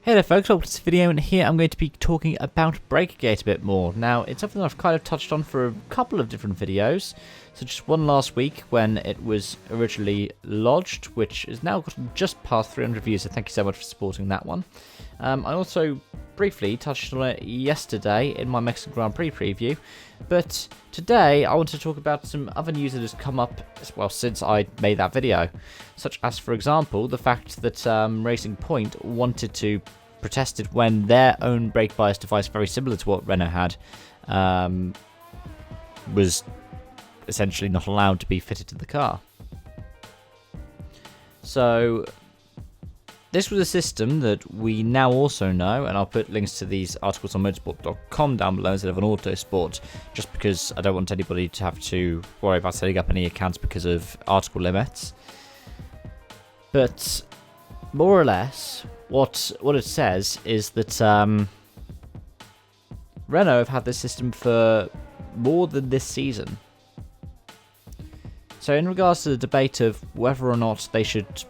Hey there folks, welcome to this video, and here I'm going to be talking about Brakegate a bit more. Now, it's something that I've kind of touched on for a couple of different videos. So just one last week when it was originally lodged, which is now gotten just past 300 views, so thank you so much for supporting that one. I also briefly touched on it yesterday in my Mexican Grand Prix preview, but today I want to talk about some other news that has come up as well since I made that video, such as, for example, the fact that Racing Point protested when their own brake bias device, very similar to what Renault had, was essentially not allowed to be fitted to the car. So this was a system that we now also know, and I'll put links to these articles on motorsport.com down below instead of on Autosport, just because I don't want anybody to have to worry about setting up any accounts because of article limits. But more or less, what it says is that Renault have had this system for more than this season. So in regards to the debate of whether or not they should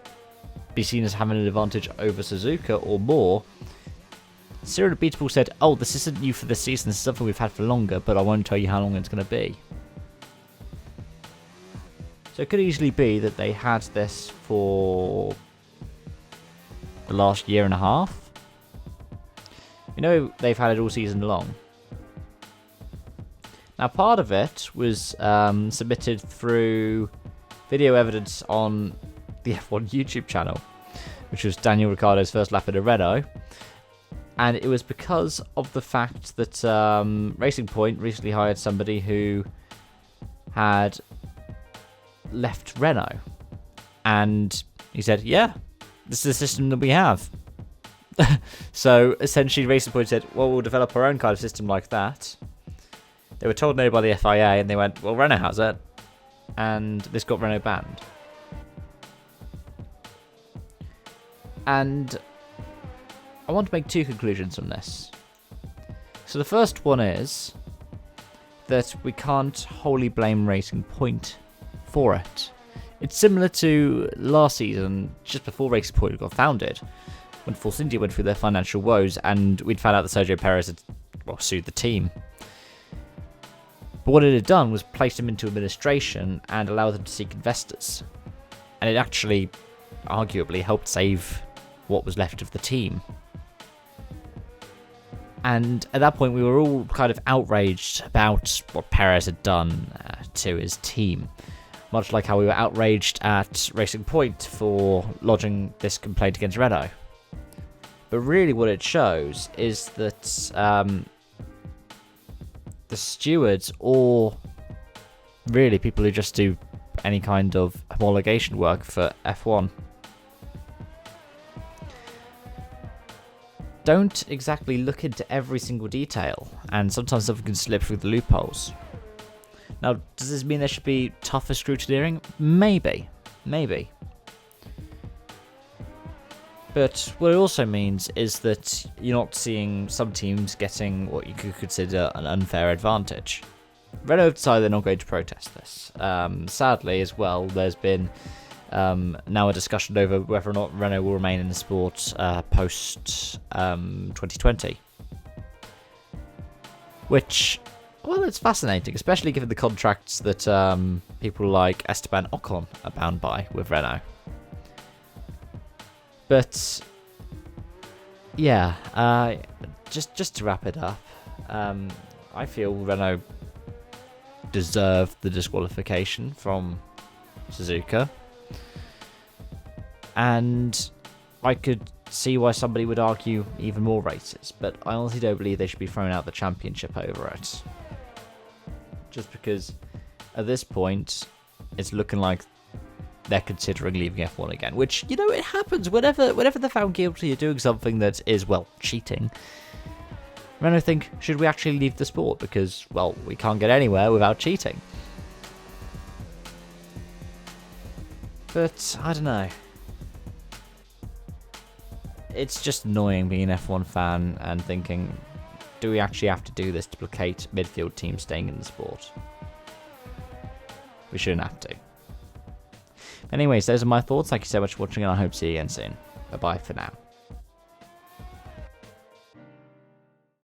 be seen as having an advantage over Suzuka or more, Cyril Beatable said, "Oh, this isn't new for this season, this is something we've had for longer, but I won't tell you how long it's going to be." So it could easily be that they had this for the last year and a half. We know they've had it all season long. Now, part of it was submitted through video evidence on the F1 YouTube channel, which was Daniel Ricciardo's first lap at a Renault, and it was because of the fact that Racing Point recently hired somebody who had left Renault, and he said, "Yeah, this is the system that we have." So essentially Racing Point said, "Well, we'll develop our own kind of system like that." They were told no by the FIA, and they went, "Well, Renault has it," and this got Renault banned. And I want to make two conclusions from this. So the first one is that we can't wholly blame Racing Point for it. It's similar to last season, just before Racing Point got founded, when Force India went through their financial woes, and we'd found out that Sergio Perez had sued the team. But what it had done was place them into administration and allow them to seek investors. And it actually, arguably, helped save what was left of the team. And at that point, we were all kind of outraged about what Perez had done to his team. Much like how we were outraged at Racing Point for lodging this complaint against Renault. But really what it shows is that the stewards, or really people who just do any kind of homologation work for F1, don't exactly look into every single detail, and sometimes something can slip through the loopholes. Now, does this mean there should be tougher scrutineering? Maybe. But what it also means is that you're not seeing some teams getting what you could consider an unfair advantage. Renault have decided they're not going to protest this. Sadly, as well, there's been now a discussion over whether or not Renault will remain in the sport post 2020. Which, well, it's fascinating, especially given the contracts that people like Esteban Ocon are bound by with Renault. But yeah, just to wrap it up, I feel Renault deserved the disqualification from Suzuka, and I could see why somebody would argue even more races, but I honestly don't believe they should be thrown out the championship over it. Just because at this point it's looking like they're considering leaving F1 again, which, you know, it happens whenever they're found guilty of doing something that is, well, cheating. Renault think, should we actually leave the sport because, well, we can't get anywhere without cheating? But I don't know. It's just annoying being an F1 fan and thinking, do we actually have to do this to placate midfield teams staying in the sport? We shouldn't have to. Anyways, those are my thoughts. Thank you so much for watching, and I hope to see you again soon. Bye-bye for now.